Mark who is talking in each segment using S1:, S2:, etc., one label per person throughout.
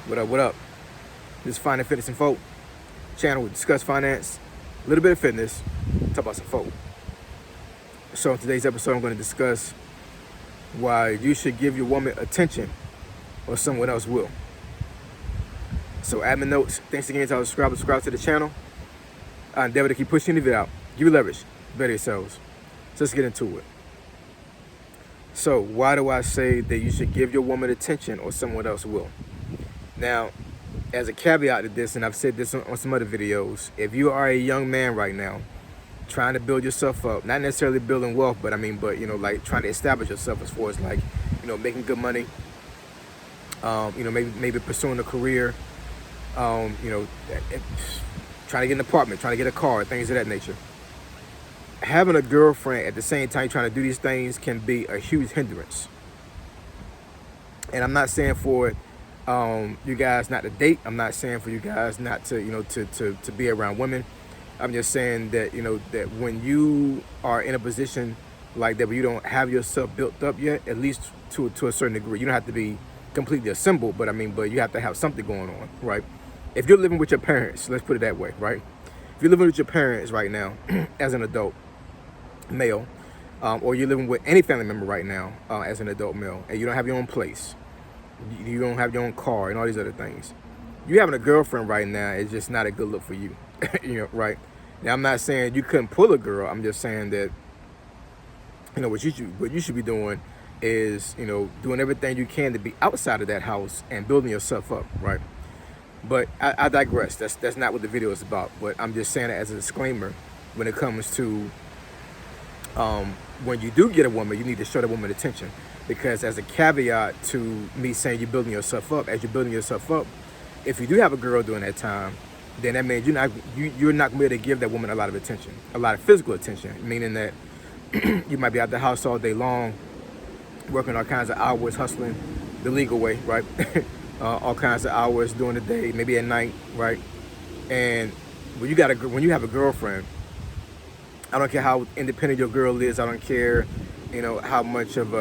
S1: What up, what up? This is Finance, Fitness, and Folk channel. We discuss finance, a little bit of fitness, talk about some folk. So in today's episode, I'm going to discuss why you should give your woman attention or someone else will. So admin notes, thanks again to all subscribe to the channel. I endeavor to keep pushing the video out. Give you leverage, better yourselves. So let's get into it. So why do I say that you should give your woman attention or someone else will? Now, as a caveat to this, and I've said this on some other videos, if you are a young man right now, trying to build yourself up, not necessarily building wealth, but like trying to establish yourself as far as like, making good money, maybe pursuing a career, trying to get an apartment, trying to get a car, things of that nature. Having a girlfriend at the same time trying to do these things can be a huge hindrance. And I'm not saying for you guys not to date. I'm not saying for you guys not to, to be around women. I'm just saying that, that when you are in a position like that where you don't have yourself built up yet, at least to a certain degree, you don't have to be completely assembled, but you have to have something going on, right? If you're living with your parents, let's put it that way, right? If you're living with your parents right now as an adult male, or you're living with any family member right now as an adult male, and you don't have your own place, you don't have your own car and all these other things, you having a girlfriend right now is just not a good look for you. Right? Now, I'm not saying you couldn't pull a girl. I'm just saying that, what you should be doing is, doing everything you can to be outside of that house and building yourself up, right? But I digress. That's not what the video is about. But I'm just saying it as a disclaimer when it comes to when you do get a woman, you need to show the woman attention. Because as a caveat to me saying you're building yourself up, as you're building yourself up, if you do have a girl during that time, then that means you're not going to be able to give that woman a lot of attention, a lot of physical attention, meaning that you might be out the house all day long, working all kinds of hours, hustling the legal way, right? All kinds of hours during the day, maybe at night, right? And when you have a girlfriend, I don't care how independent your girl is. I don't care, how much of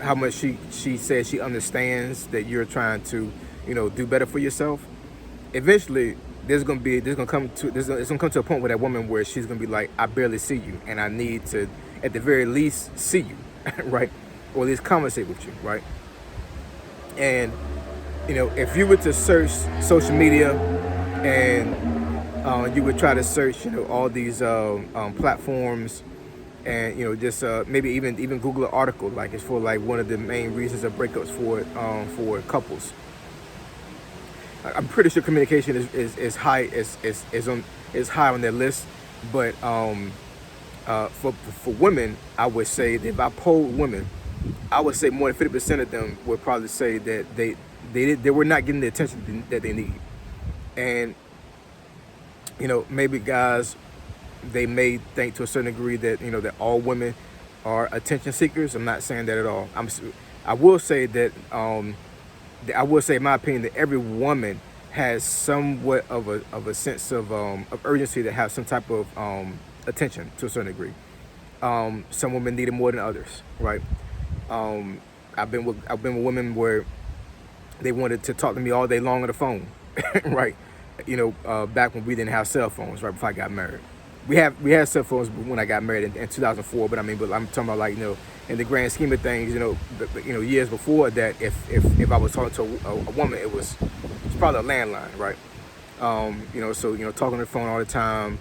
S1: how much she says she understands that you're trying to, do better for yourself. Eventually, it's gonna come to a point with that woman where she's gonna be like, I barely see you, and I need to, at the very least, see you, right? Or at least conversate with you, right? And if you were to search social media and you would try to search, all these platforms, and just maybe even Google an article like it's for like one of the main reasons of breakups for couples. I'm pretty sure communication is high is high on their list, but for women, I would say that if I polled women, I would say more than 50% of them would probably say that they were not getting the attention that they need. And maybe guys, they may think to a certain degree that that all women are attention seekers. I'm not saying that at all. I will say that in my opinion, that every woman has somewhat of a sense of urgency to have some type of attention to a certain degree. Some women need it more than others, right? I've been with women where they wanted to talk to me all day long on the phone, right? Back when we didn't have cell phones, right before I got married. We had cell phones when I got married in 2004, but I'm talking about like in the grand scheme of things, years before that, if I was talking to a woman, it's probably a landline, right? So talking on the phone all the time,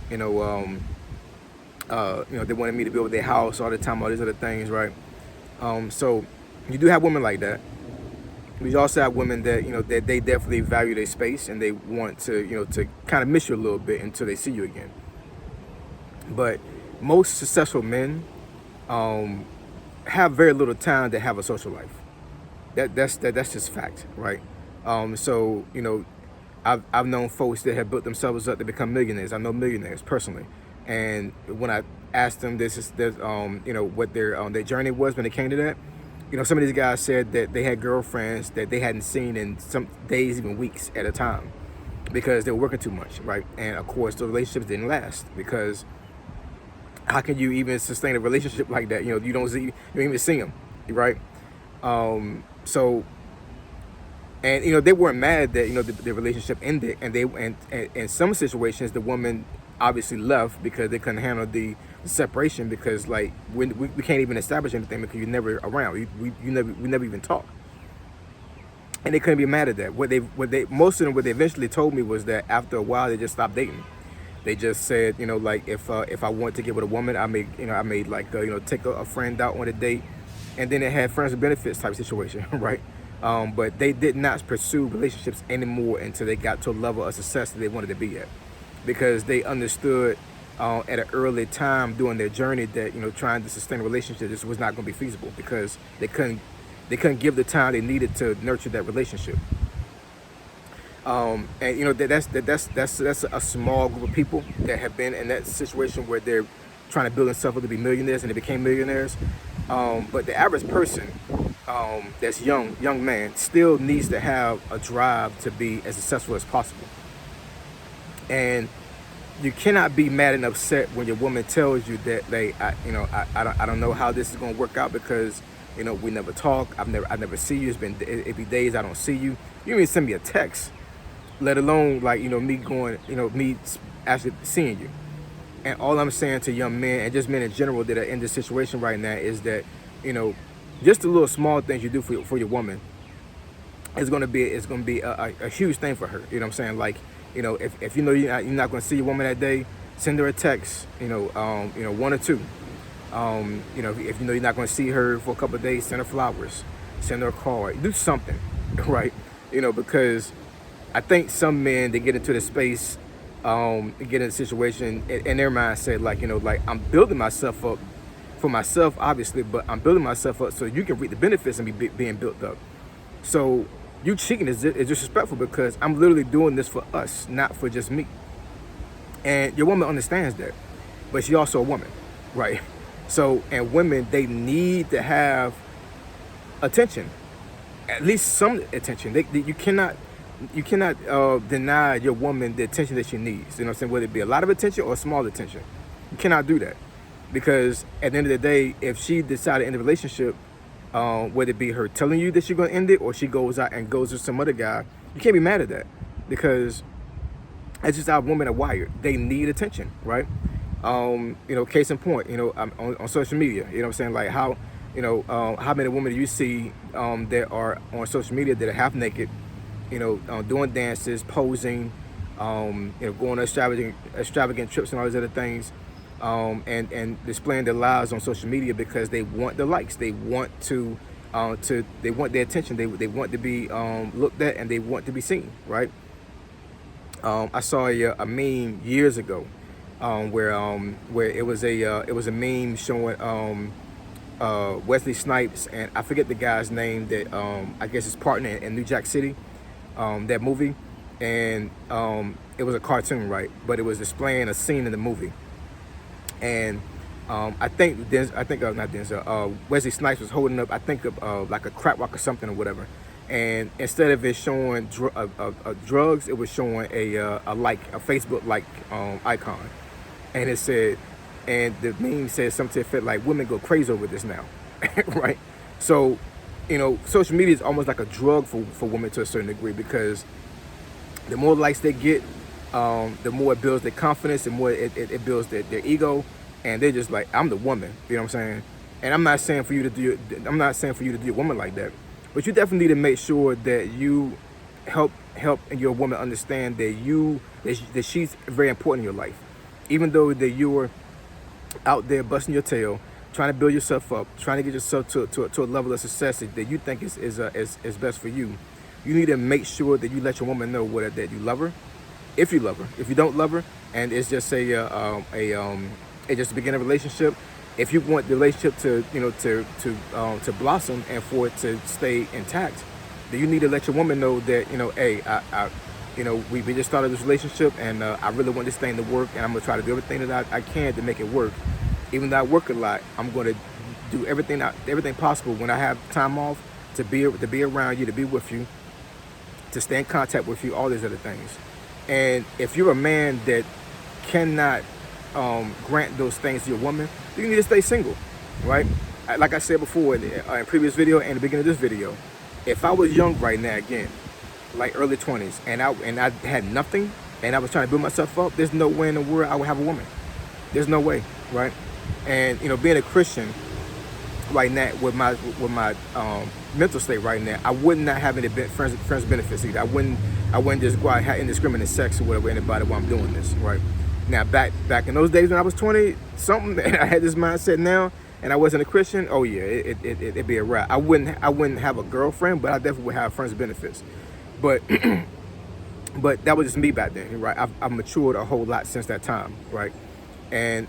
S1: they wanted me to be over their house all the time, all these other things, right? So you do have women like that. We also have women that that they definitely value their space and they want to to kind of miss you a little bit until they see you again. But most successful men have very little time to have a social life. That's just fact, right? So I've known folks that have built themselves up to become millionaires. I know millionaires personally, and when I asked them what their journey was when it came to that, some of these guys said that they had girlfriends that they hadn't seen in some days, even weeks at a time, because they were working too much, right? And of course, the relationships didn't last because how can you even sustain a relationship like that? You don't even see them, right? So And they weren't mad that the relationship ended, and and in some situations the woman obviously left because they couldn't handle the separation, because like we can't even establish anything because you're never around. We never even talk. And they couldn't be mad at that. Most of them, what they eventually told me was that after a while they just stopped dating. They just said, like if I want to get with a woman, I made like take a friend out on a date, and then it had friends with benefits type situation, right? But they did not pursue relationships anymore until they got to a level of success that they wanted to be at, because they understood at an early time during their journey that trying to sustain a relationship, this was not going to be feasible, because they couldn't give the time they needed to nurture that relationship. And that's a small group of people that have been in that situation where they're trying to build themselves up to be millionaires, and they became millionaires. But the average person that's young man still needs to have a drive to be as successful as possible. And you cannot be mad and upset when your woman tells you that I don't know how this is going to work out, because we never talk. I never see you. It be days I don't see you. You don't even send me a text, let alone like me going me actually seeing you. And all I'm saying to young men, and just men in general that are in this situation right now, is that just the little small things you do for your woman is going to be a huge thing for her. You know what I'm saying? Like if you're not going to see your woman that day, send her a text. One or two. If you're not going to see her for a couple of days, send her flowers, send her a card, do something, right? Because I think some men, they get into the space, get in a situation in their mindset, like I'm building myself up for myself, obviously, but I'm building myself up so you can reap the benefits and be being built up. So you cheating is disrespectful, because I'm literally doing this for us, not for just me. And your woman understands that, but she's also a woman, right? So, and women, they need to have attention, at least some attention. You cannot deny your woman the attention that she needs. You know what I'm saying? Whether it be a lot of attention or small attention, you cannot do that, because at the end of the day, if she decided to end the relationship, whether it be her telling you that she's going to end it, or she goes out and goes with some other guy, you can't be mad at that, because that's just how women are wired. They need attention, right? Case in point, on social media, you know what I'm saying? Like how many women do you see that are on social media that are half naked, doing dances, posing, going on extravagant trips and all these other things, and displaying their lives on social media because they want the likes, they want they want their attention, they want to be looked at, and they want to be seen, right? I saw a meme years ago, where it was a meme showing Wesley Snipes, and I forget the guy's name that I guess his partner in New Jack City, that movie, and it was a cartoon, right? But it was displaying a scene in the movie, and I think not Denzel, Wesley Snipes was holding up, I think like a crack rock or something or whatever. And instead of it showing drugs, it was showing a Facebook like icon, and it said, and the meme said something to the effect like, "Women go crazy over this now," right? So, social media is almost like a drug for women to a certain degree, because the more likes they get, the more it builds their confidence, the more it builds their ego, and they're just like, "I'm the woman," you know what I'm saying? And I'm not saying for you to do a woman like that. But you definitely need to make sure that you help your woman understand that she's very important in your life. Even though that you're out there busting your tail, trying to build yourself up, trying to get yourself to a level of success that you think is best for you, you need to make sure that you let your woman know that you love her. If you love her, if you don't love her, and it's just it's just a beginning relationship. If you want the relationship to blossom and for it to stay intact, then you need to let your woman know that hey, we just started this relationship, and I really want this thing to work, and I'm gonna try to do everything that I can to make it work. Even though I work a lot, I'm gonna do everything possible when I have time off to be around you, to be with you, to stay in contact with you, all these other things. And if you're a man that cannot grant those things to your woman, you need to stay single, right? Like I said before in previous video and the beginning of this video, if I was young right now, again, like early 20s, and I had nothing, and I was trying to build myself up, there's no way in the world I would have a woman. There's no way, right? And being a Christian right now with my mental state right now, I would not have any friends benefits either. I wouldn't just go out and have indiscriminate sex or whatever with anybody while I'm doing this, right? Now back in those days when I was 20 something and I had this mindset now and I wasn't a Christian, oh yeah, it'd be a wrap. I wouldn't have a girlfriend, but I definitely would have friends benefits. But but that was just me back then, right? I've matured a whole lot since that time, right? And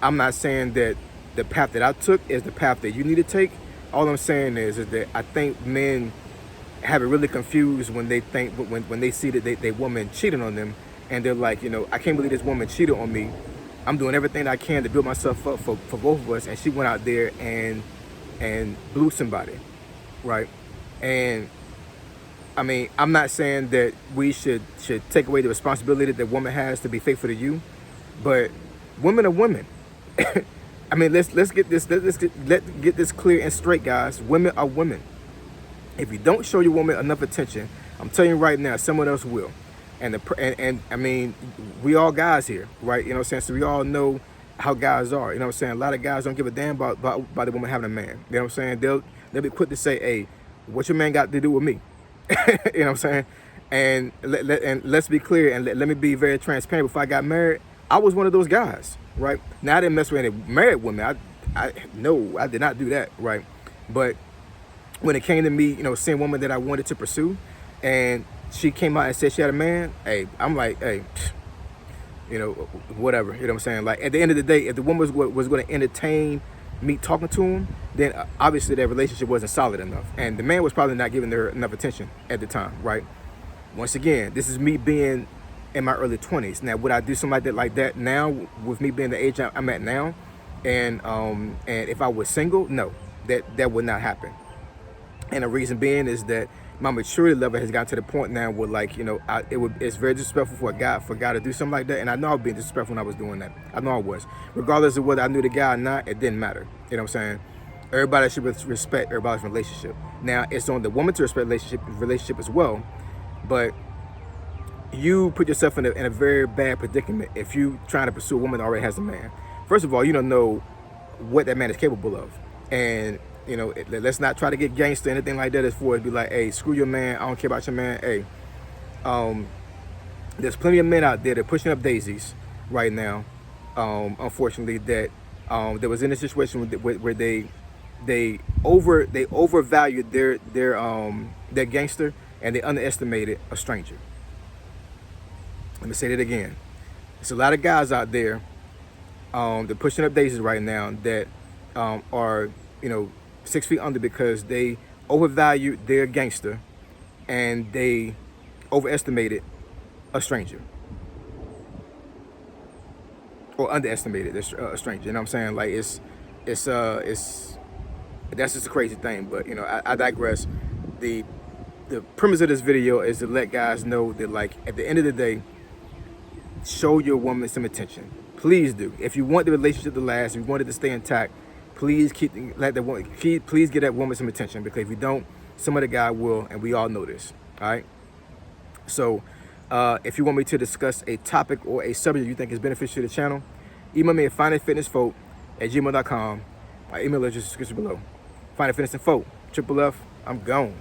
S1: I'm not saying that the path that I took is the path that you need to take. All I'm saying is that I think men have it really confused when they think when they see that they woman cheating on them, and they're like, I can't believe this woman cheated on me. I'm doing everything I can to build myself up for both of us, and she went out there and blew somebody, right? And I mean, I'm not saying that we should take away the responsibility that woman has to be faithful to you, but women are women. I mean, let's get this clear and straight, guys. Women are women. If you don't show your woman enough attention, I'm telling you right now, someone else will. And I mean, we all guys here, right? You know what I'm saying? So we all know how guys are. You know what I'm saying? A lot of guys don't give a damn about the woman having a man. You know what I'm saying? They'll be quick to say, "Hey, what your man got to do with me?" You know what I'm saying? And let's be clear and let me be very transparent. Before I got married, I was one of those guys, right? Now I didn't mess with any married women. I did not do that, right? But when it came to me, seeing a woman that I wanted to pursue, and she came out and said she had a man, hey, I'm like, hey, whatever. You know what I'm saying? Like, at the end of the day, if the woman was going to entertain me talking to him, then obviously that relationship wasn't solid enough. And the man was probably not giving her enough attention at the time, right? Once again, this is me being in my early 20s. Now, would I do something like that now, with me being the age I'm at now? And if I was single, no, that would not happen. And the reason being is that my maturity level has gotten to the point now where, like, it's very disrespectful for a guy to do something like that. And I know I was being disrespectful when I was doing that. I know I was. Regardless of whether I knew the guy or not, it didn't matter. You know what I'm saying? Everybody should respect everybody's relationship. Now, it's on the woman to respect relationship as well. But you put yourself in a very bad predicament if you trying to pursue a woman that already has a man. First of all, you don't know what that man is capable of. And let's not try to get gangster or anything like that as far as be like, hey, screw your man, I don't care about your man. Hey, there's plenty of men out there that are pushing up daisies right now, unfortunately, that was in a situation where they overvalued their gangster, and they underestimated a stranger. Let me say that again. There's a lot of guys out there that pushing up daisies right now that are 6 feet under because they overvalued their gangster and they overestimated a stranger, or underestimated a stranger. You know what I'm saying? Like, it's that's just a crazy thing. But I digress. The premise of this video is to let guys know that, like, at the end of the day, show your woman some attention. Please do. If you want the relationship to last, if you want it to stay intact, please please get that woman some attention, because if you don't, some other guy will, and we all know this. All right. So, if you want me to discuss a topic or a subject you think is beneficial to the channel, email me at findingfitnessfolk@gmail.com. My email address is description below. Finding Fitness and Folk, Triple F. I'm gone.